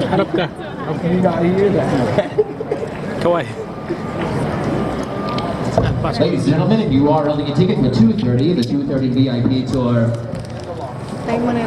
Harap ka. Kaway. Ladies and gentlemen, if you are holding a ticket for 2:30, the 2:30 VIP tour,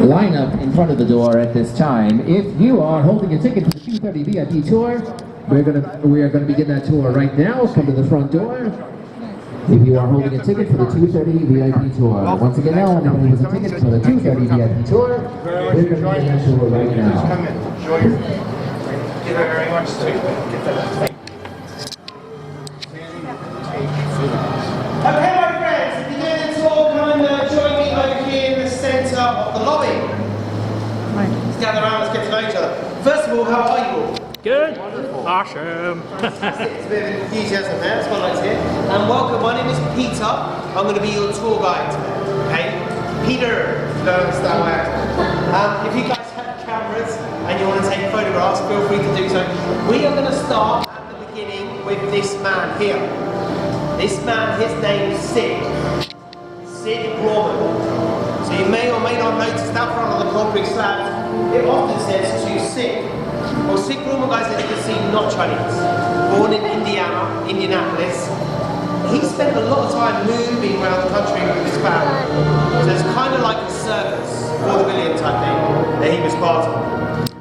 line up in front of the door at this time. If you are holding a ticket for the 2:30 VIP tour, we are gonna begin that tour right now. Come to the front door. If you are holding a ticket for the 2:30 VIP tour, once again, now anyone who has a ticket for the 2:30 VIP tour, we're going to begin that tour right now. Come in, enjoy. Thank you very much. Okay, my friends, if you're doing the tour, come and join me over here in the centre of the lobby. Let's gather around, let's get to know each other. First of all, how are you all? Good. Awesome. It's a bit of enthusiasm there, that's what I like to hear. And welcome, my name is Peter. I'm going to be your tour guide today, okay? Peter, if you don't understand my accent. If you guys have cameras and you want to take photographs, feel free to do so. We are going to start at the beginning with this man here. This man, his name is Sid Gorman. So you may or may not notice that front of the concrete slabs, it often says to Sid. Well, Sid Gorman, guys, as you can see, not Chinese. Born in Indianapolis. He spent a lot of time moving around the country with his family. So it's kind of like a circus, for the million type thing, that he was part of.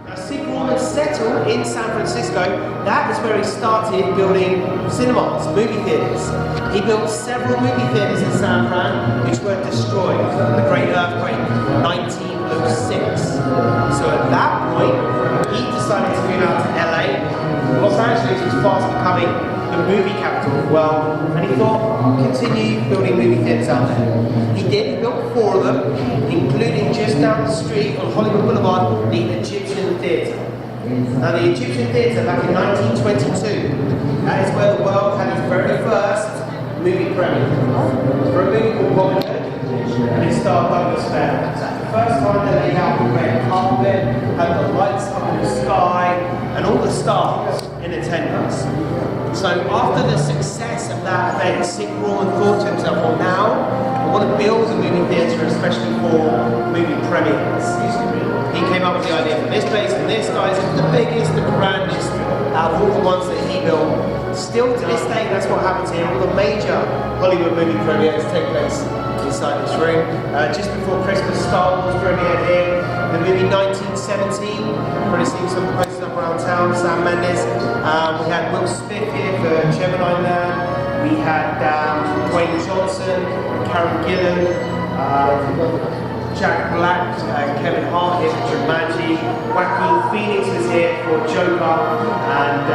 Now, Sid Gorman settled in San Francisco. That was where he started building cinemas, movie theatres. He built several movie theatres in San Fran, which were destroyed in the Great Earthquake, 1906. So at that point, he decided to move out to LA. Los Angeles was fast becoming the movie capital of the world, and he thought, continue building movie theatres out there. He did, he built 4 of them, including just down the street on Hollywood Boulevard, the Egyptian Theatre. Now the Egyptian Theatre back in 1922, that is where the world had its very first movie premiere. For a movie called Robin Hood, and it starred Douglas Fair. So the first time they laid out the red carpet, had the lights up in the sky, and all the stars in attendance. So after the success of that event, Sid Gorman thought to himself, well now, I want to build a movie theatre especially for movie premieres. He came up with the idea for this place, and this, guys, is the biggest, the grandest out of all the ones that he built. Still to this day, that's what happens here. All the major Hollywood movie premieres take place inside this room. Just before Christmas, Star Wars premiered here. The movie 1917, probably seen some posters up around town, Sam Mendes. We had Will Smith here for Gemini Man. We had Dwayne Johnson, Karen Gillan, Jack Black, Kevin Hart here for Jumanji. Joaquin Phoenix was here for Joker, and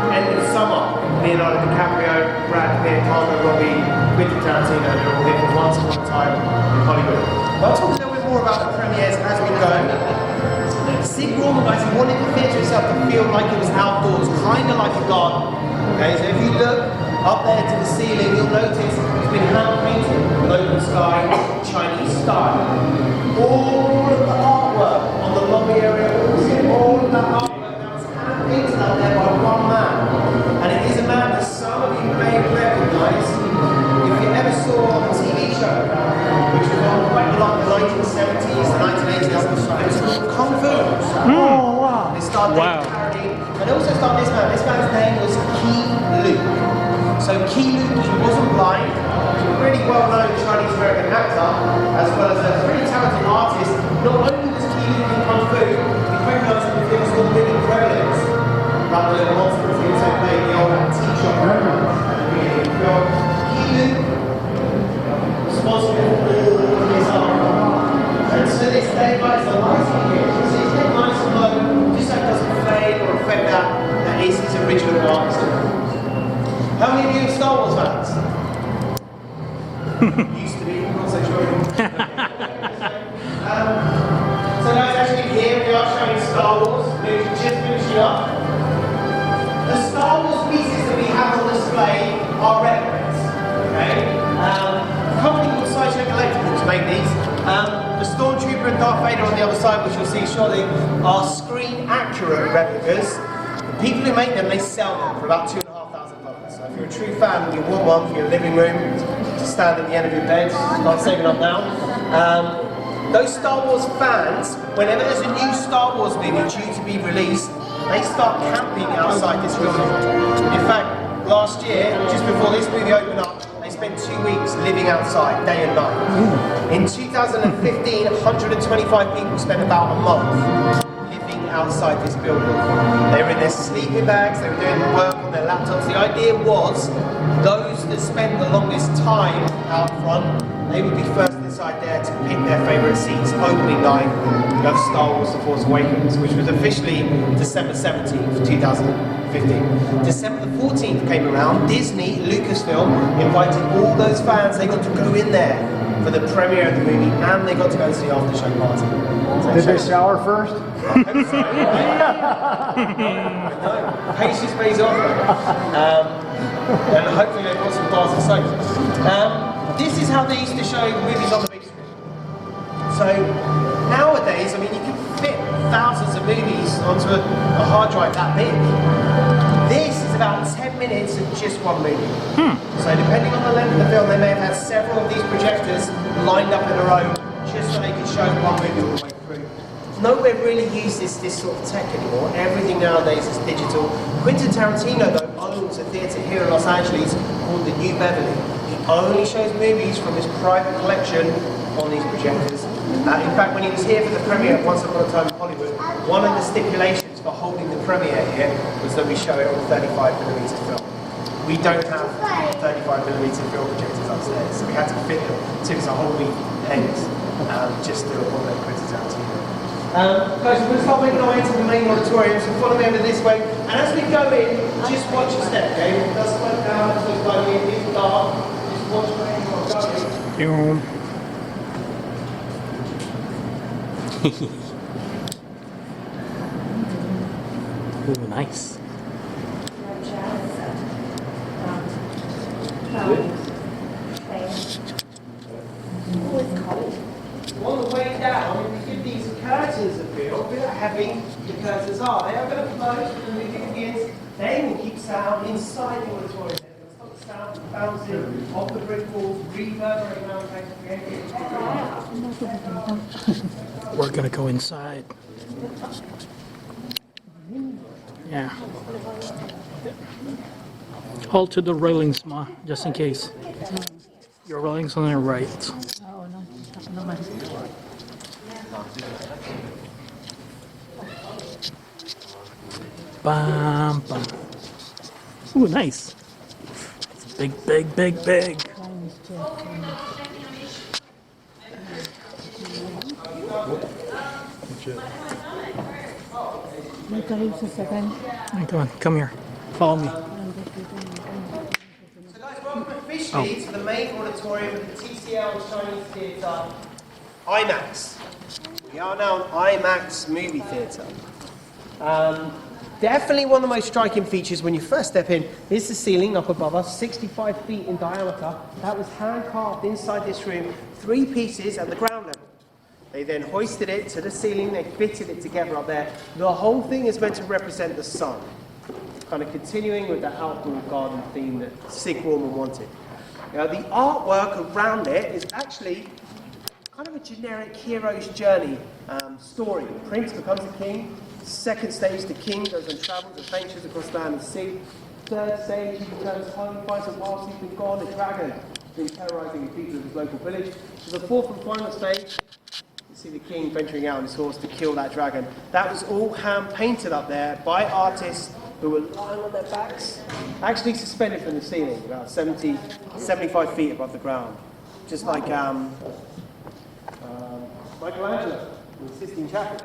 End of Summer, Leonardo DiCaprio, Brad Pitt, Margot Robbie, Quentin Tarantino, they're all here for Once Upon a Time in Hollywood. I'll talk a little bit more about the premieres as we go. Sid Gorman, guys, he wanted the theatre itself to feel like it was outdoors, kind of like a garden. Okay, so if you look up there to the ceiling, you'll notice it's been hand painted with open sky, Chinese style. All of the artwork on the lobby area, all of that artwork that was hand painted out there by one man. And it is a man that some of you may recognise. If you ever saw a TV show, which was on quite a lot in the 1970s, the 1980s, it was called Kung Fu. Oh, wow. It starred David Carradine, and it also starred this man. This man's name was Key Luke. So Key Luke, he wasn't blind. He was a really well-known Chinese-American actor, as well as a really talented artist. Not only was Key Luke in Kung Fu, he's recognised in the films called Living Gremlins, about the little monsters he also played the old tea shop owner at the beginning of the film. Key Luke, responsible for all of his art. And to this day, guys, the lighting here, you see it's getting nice and low, just so it doesn't fade or affect that is his original art. How many of you are Star Wars fans? Used to be, I'm not so sure anymore. So guys, actually here we are showing Star Wars, we're just finishing up. The Star Wars pieces that we have on display are replicas, okay? A company called Sideshow Collectibles make these. The Stormtrooper and Darth Vader on the other side, which you'll see shortly, are screen accurate replicas. The people who make them, they sell them for about $2,500. So if you're a true fan, you want one for your living room, to stand at the end of your bed, start saving up now. Those Star Wars fans, whenever there's a new Star Wars movie due to be released, they start camping outside this building. In fact, last year, just before this movie opened up, they spent 2 weeks living outside, day and night. In 2015, 125 people spent about a month living outside this building. They were in their sleeping bags, they were doing work on their laptops. The idea was, those that spent the longest time out front, they would be first inside there to pick their favourite seats opening night of Star Wars The Force Awakens, which was officially December 17th, 2015. December the 14th came around, Disney, Lucasfilm, invited all those fans. They got to go in there for the premiere of the movie, and they got to go to the after show party. So Did they shower first? I hope so. No, patience pays off. And hopefully they've got some bars of soap. This is how they used to show movies on the big screen. So nowadays, I mean, you can fit thousands of movies onto a hard drive that big. This is about 10 minutes of just one movie. So depending on the length of the film, they may have had several of these projectors lined up in a row just so they could show one movie all the way through. Nowhere really uses this sort of tech anymore. Everything nowadays is digital. Quentin Tarantino, though, owns a theatre here in Los Angeles called the New Beverly. He only shows movies from his private collection on these projectors. In fact, when he was here for the premiere of Once Upon a Time in Hollywood, one of the stipulations for holding the premiere here was that we show it on 35mm film. We don't have 35mm film projectors upstairs, so we had to fit them. It took us a whole week ends just to accommodate Quentin Tarantino. Guys, we're going to start making our way into the main auditorium, so follow me over this way. And as we go in, just watch your step, okay? It does slow down, it looks like it's dark. Just watch where you are going. Ooh, nice. On the way down, if you give these curtains a feel, look how heavy the curtains are. They are going to close when the movie begins. They will keep sound inside the auditorium. They're going to stop the sound from bouncing off the brick walls, reverberating around the place. We're gonna go inside. Yeah. Hold to the railings, Ma, just in case. Your railings on the right. Bam, bam. Ooh, nice. It's big, big, big, big. Come on, come here. Follow me. So guys, welcome officially to the main auditorium of the TCL Chinese Theatre IMAX. We are now an IMAX movie theatre. Definitely one of the most striking features when you first step in is the ceiling up above us, 65 feet in diameter. That was hand carved inside this room, 3 pieces at the ground level. They then hoisted it to the ceiling, they fitted it together up there. The whole thing is meant to represent the sun, kind of continuing with the outdoor garden theme that Sig Gorman wanted. Now, the artwork around it is actually kind of a generic hero's journey story. The prince becomes a king. Second stage, the king goes on travels, adventures across land and sea. Third stage, he returns home, finds that whilst he's been gone, the dragon has been terrorising the people of his local village. So the fourth and final stage, you see the king venturing out on his horse to kill that dragon. That was all hand painted up there by artists who were lying on their backs, actually suspended from the ceiling, about 75 feet above the ground. Just like Michelangelo in the Sistine Chapel.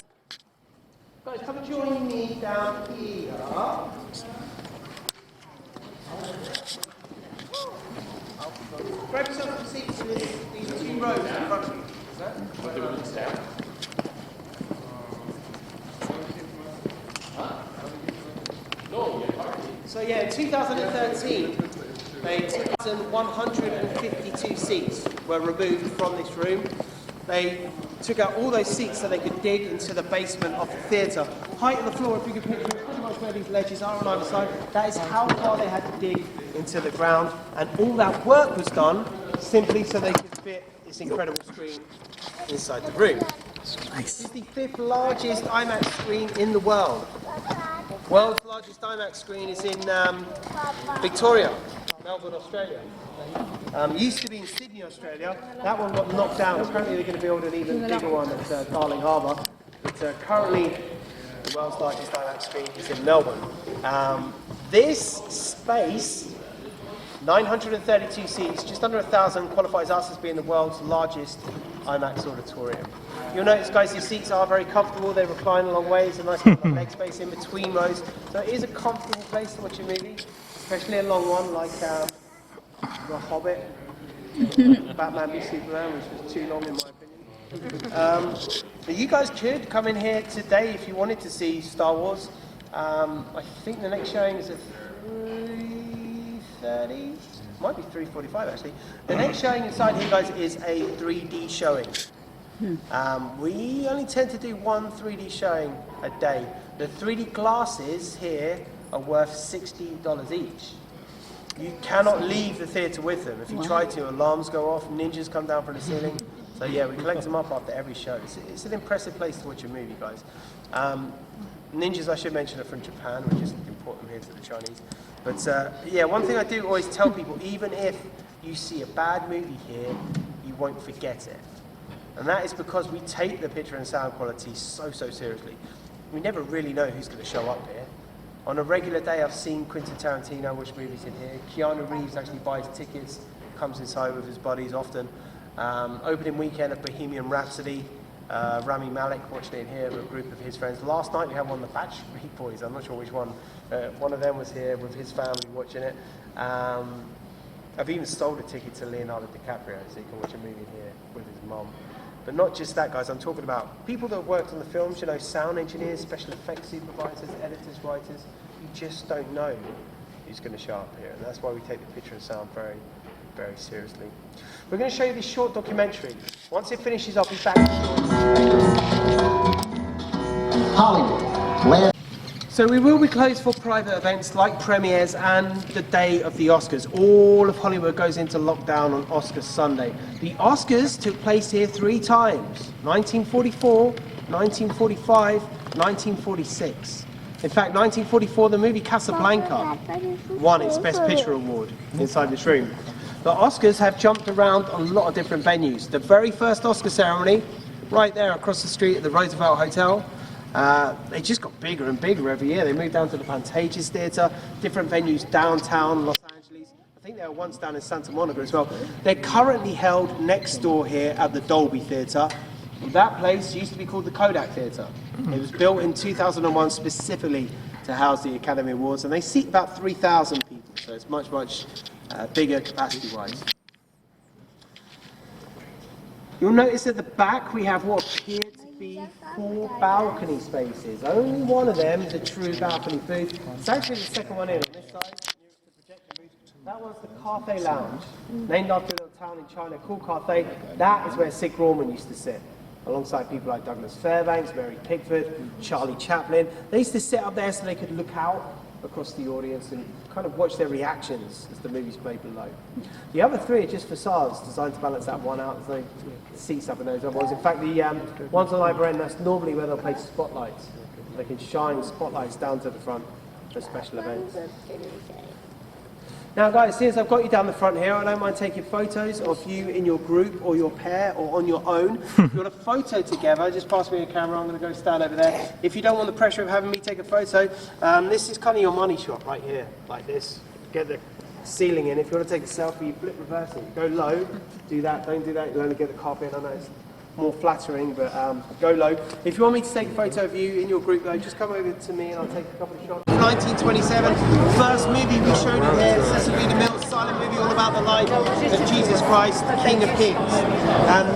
Guys, come and join me down here. Grab yourself some seats in these 2 rows in front of you. Is that? So yeah, in 2013, 1,152 seats were removed from this room. they took out all those seats so they could dig into the basement of the theatre. Height of the floor, if you could picture it, pretty much where these ledges are on either side, that is how far they had to dig into the ground. And all that work was done simply so they could fit this incredible screen inside the room. This is the 5th largest IMAX screen in the world. World's largest IMAX screen is in Victoria, Melbourne, Australia. Used to be in Sydney, Australia. That one got knocked down. Apparently they're going to build an even bigger one at Darling Harbour. But currently, the world's largest IMAX screen is in Melbourne. This space, 932 seats, just under 1,000, qualifies us as being the world's largest IMAX auditorium. You'll notice, guys, your seats are very comfortable. They recline a long way. There's a nice leg space in between rows. So it is a comfortable place to watch a movie, especially a long one like The Hobbit, Batman v Superman, which was too long in my opinion. But you guys could come in here today if you wanted to see Star Wars. I think the next showing is at 3:30. Might be 3:45 actually. The next showing inside here, guys, is a 3D showing. We only tend to do one 3D showing a day. The 3D glasses here are worth $60 each. You cannot leave the theatre with them. If you try to, alarms go off, ninjas come down from the ceiling. So yeah, we collect them up after every show. It's an impressive place to watch a movie, guys. Ninjas, I should mention, are from Japan. We just import them here to the Chinese. But yeah, one thing I do always tell people, even if you see a bad movie here, you won't forget it. And that is because we take the picture and sound quality so seriously. We never really know who's going to show up here. On a regular day, I've seen Quentin Tarantino watch movies in here. Keanu Reeves actually buys tickets, comes inside with his buddies often. Opening weekend of Bohemian Rhapsody, Rami Malek watched it in here with a group of his friends. Last night we had one of the Backstreet Boys, I'm not sure which one. One of them was here with his family watching it. I've even sold a ticket to Leonardo DiCaprio so he can watch a movie in here with his mum. But not just that, guys, I'm talking about people that have worked on the films, you know, sound engineers, special effects supervisors, editors, writers. You just don't know who's going to show up here. And that's why we take the picture and sound very seriously. We're going to show you this short documentary. Once it finishes, I'll be back. Hollywood. So we will be closed for private events like premieres and the day of the Oscars. All of Hollywood goes into lockdown on Oscar Sunday. The Oscars took place here 3 times, 1944, 1945, 1946. In fact, 1944, the movie Casablanca won its Best Picture award inside this room. The Oscars have jumped around a lot of different venues. The very first Oscar ceremony, right there across the street at the Roosevelt Hotel, they just got bigger and bigger every year. They moved down to the Pantages Theatre, different venues downtown Los Angeles. I think they were once down in Santa Monica as well. They're currently held next door here at the Dolby Theatre. That place used to be called the Kodak Theatre. It was built in 2001 specifically to house the Academy Awards, and they seat about 3,000 people, so it's much bigger capacity-wise. You'll notice at the back we have what appear to be 4 balcony spaces. Only one of them is a true balcony booth. It's actually the second one in on this side, nearest to the projection booth. That one's the Cathay Lounge, named after a little town in China called Cathay. That is where Sig Grauman used to sit, alongside people like Douglas Fairbanks, Mary Pickford, Charlie Chaplin. They used to sit up there so they could look out across the audience and kind of watch their reactions as the movies played below. The other 3 are just facades designed to balance that one out. There's no seats up in those other ones. In fact, the ones on either end, that's normally where they'll place spotlights. They can shine spotlights down to the front for special events. Now guys, since I've got you down the front here, I don't mind taking photos of you in your group or your pair or on your own. If you want a photo together, just pass me a camera, I'm going to go stand over there. If you don't want the pressure of having me take a photo, this is kind of your money shot right here, like this. Get the ceiling in. If you want to take a selfie, you flip reverse it. Go low, do that, don't do that, you'll only get the carpet in. I know it's more flattering, but go low. If you want me to take a photo of you in your group though, just come over to me and I'll take a couple of shots. 1927, first movie we showed in here, Cecil B. DeMille, silent movie all about the life of Jesus Christ, the King of Kings.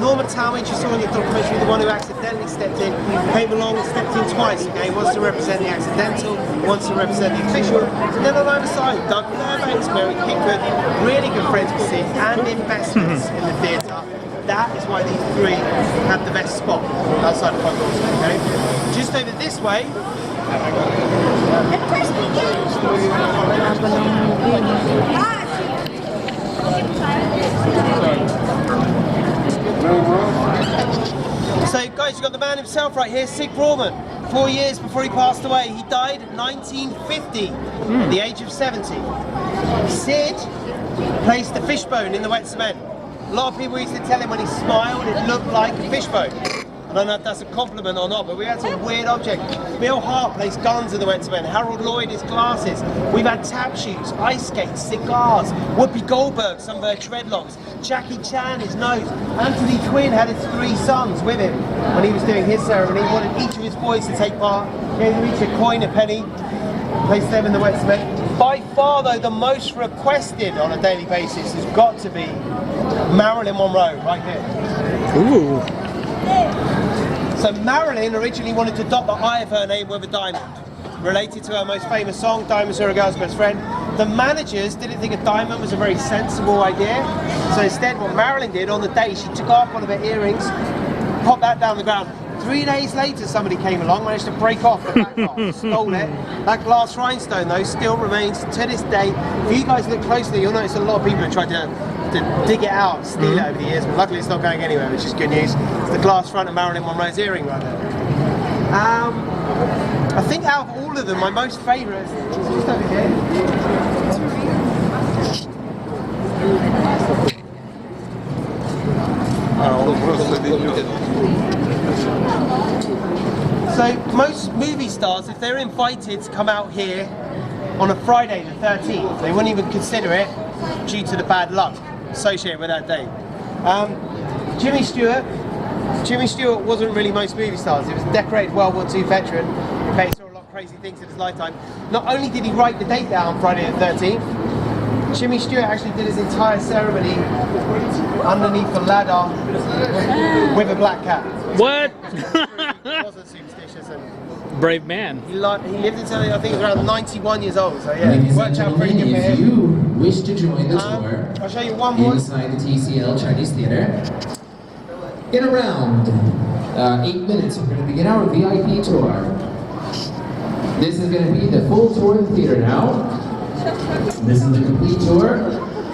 Norman Talmadge, you saw in your documentary, the one who accidentally stepped in, came along and stepped in twice. He wants to represent the accidental, wants to represent the official. And then on either side, Doug Fairbanks, Mary Pickford, really good friends with Sid and investors in the theatre. that is why these three have the best spot outside the front doors. Okay, just over this way. So guys, you've got the man himself right here, Sid Brawman. 4 years before he passed away. He died in 1950, at the age of 70. Sid placed the fishbone in the wet cement. A lot of people used to tell him when he smiled it looked like a fishbone. I don't know if that's a compliment or not, but we had some weird object. Bill Hart placed guns in the wet cement. Harold Lloyd his glasses. We've had tap shoes, ice skates, cigars. Whoopi Goldberg, some of her dreadlocks. Jackie Chan, his nose. Anthony Quinn had his 3 sons with him when he was doing his ceremony. He wanted each of his boys to take part. Gave them each a coin, a penny. Placed them in the wet cement. By far, though, the most requested on a daily basis has got to be Marilyn Monroe, right here. Ooh. So Marilyn originally wanted to dot the I of her name with a diamond, related to her most famous song, Diamonds Are a Girl's Best Friend. The managers didn't think a diamond was a very sensible idea, so instead what Marilyn did on the day, she took off one of her earrings, popped that down the ground. 3 days later somebody came along, managed to break off the back glass, stole it. That glass rhinestone though still remains to this day. If you guys look closely, you'll notice a lot of people have tried to dig it out, steal it over the years, but luckily it's not going anywhere, which is good news. It's the glass front of Marilyn Monroe's earring right there. I think out of all of them, my most favourite is just over here. So most movie stars, if they're invited to come out here on a Friday the 13th, they wouldn't even consider it due to the bad luck associated with that day. Jimmy Stewart wasn't really most movie stars. He was a decorated World War II veteran. He saw a lot of crazy things in his lifetime. Not only did he write the date down Friday the 13th, Jimmy Stewart actually did his entire ceremony underneath the ladder with a black cat. What? He wasn't superstitious and Brave man. he lived until I think he was around 91 years old. So yeah, Ladies it and worked out pretty gentlemen, good for if him. you wish to join the tour I'll show you one more. inside the TCL Chinese Theater, in around 8 minutes, we're going to begin our VIP tour. This is going to be the full tour of the theater now. This is the complete tour.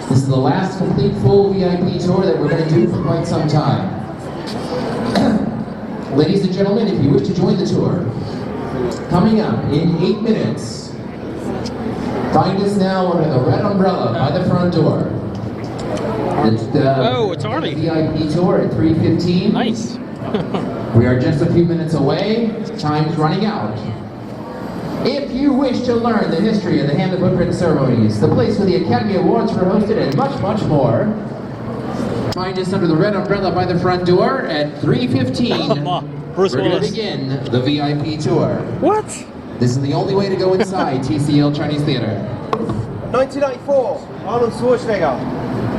This is the last complete full VIP tour that we're going to do for quite some time. Ladies and gentlemen, if you wish to join the tour, coming up in 8 minutes, find us now under the red umbrella by the front door. It's Arnie. VIP tour at 3:15. Nice. We are just a few minutes away. Time's running out. If you wish to learn the history of the Hand and Footprint ceremonies, the place where the Academy Awards were hosted, and much, much more, find us under the red umbrella by the front door at 3:15. Bruce We're going to Willis. begin the VIP tour. What? This is the only way to go inside TCL Chinese Theater. 1994, Arnold Schwarzenegger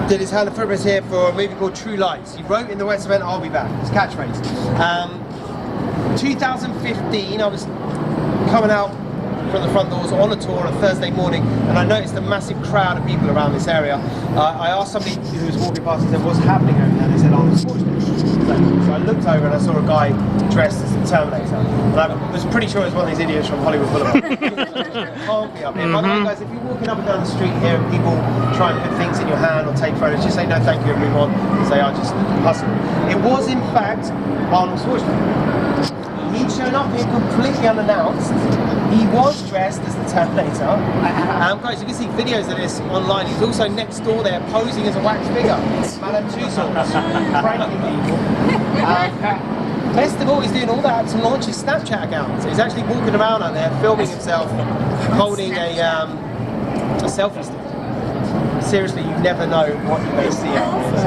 did his Hand and Footprints here for a movie called True Lies. He wrote in the West Event, "I'll be back," his catchphrase. 2015, I was coming out from the front doors on a tour on a Thursday morning, and I noticed a massive crowd of people around this area. I asked somebody who was walking past and said, "What's happening over there?" They said, "Arnold Schwarzenegger." So I looked over and I saw a guy dressed as the Terminator. And I was pretty sure it was one of these idiots from Hollywood Boulevard. Can't be up here. By the way, guys, if you're walking up and down the street here and people try and put things in your hand or take photos, just say no thank you and move on, because they are just hustling. It was in fact Arnold Schwarzenegger. He'd shown up here completely unannounced. He was dressed as the Terminator. Guys, you can see videos of this online. He's also next door there posing as a wax figure. Madame Tussauds, pranking people. Best of all, he's doing all that to launch his Snapchat account. So he's actually walking around out there filming himself holding a selfie stick. Seriously, you never know what you may see out there.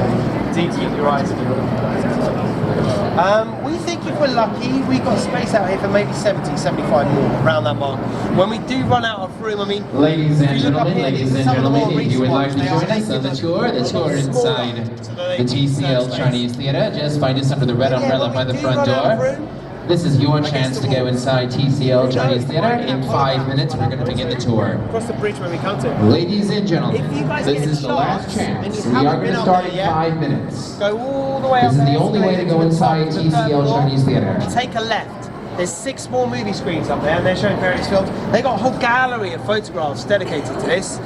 So do keep your eyes peeled. We think if we're lucky, we've got space out here for maybe 70, 75 more, around that mark. When we do run out of room, I mean... Ladies and if you look up gentlemen, here, if you would like to join us on the tour inside the TCL Chinese Theater, just find us under the red umbrella by the front door. This is your chance to go inside TCL Chinese Theater. In 5 minutes, we're going to begin the tour. Across the bridge when we come to it. Ladies and gentlemen, If you guys this get a is the last chance and chance. you We are haven't going been to up start there in yet, 5 minutes. Go all the way This up is there, the only way to go the top, inside to the TCL third floor. Chinese Theater. Take a left. There's 6 more movie screens up there, and they're showing various films. They got a whole gallery of photographs dedicated to this.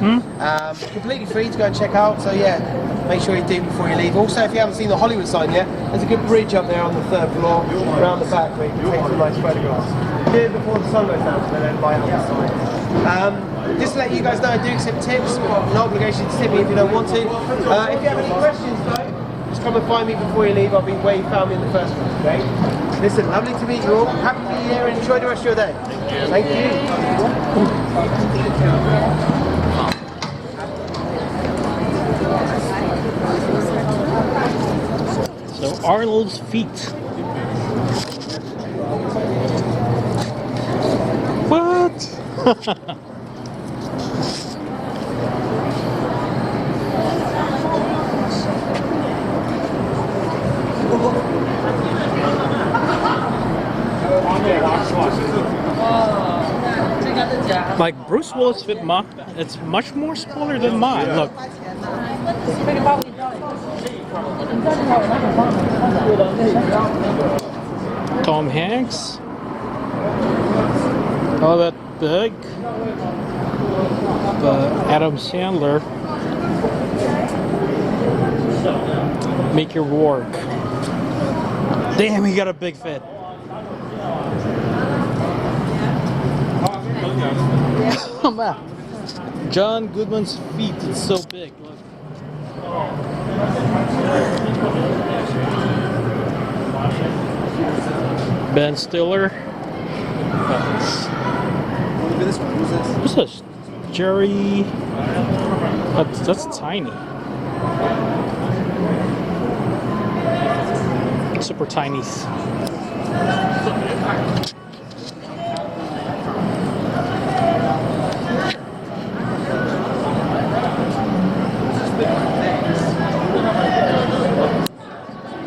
Completely free to go and check out. So yeah, make sure you do before you leave. Also, if you haven't seen the Hollywood sign yet, there's a good bridge up there on the 3rd floor, around the back, where you can take some nice photographs. Do it before the sun goes down, so then light up the sign. Just to let you guys know, I do accept tips. No obligation to tip me if you don't want to. If you have any questions though, just come and find me before you leave. I'll be where you found me in the first place, okay? Listen, lovely to meet you all. Happy New Year and enjoy the rest of your day. Thank you. So Arnold's feet. What? Like Bruce Willis fit mine, it's much more smaller than mine. Look. Tom Hanks. Oh, that big. But Adam Sandler. Make your work. Damn, he got a big fit. Come on. John Goodman's feet, it's so big. Look. Ben Stiller. What's this? Jerry. That's tiny. Super tiny.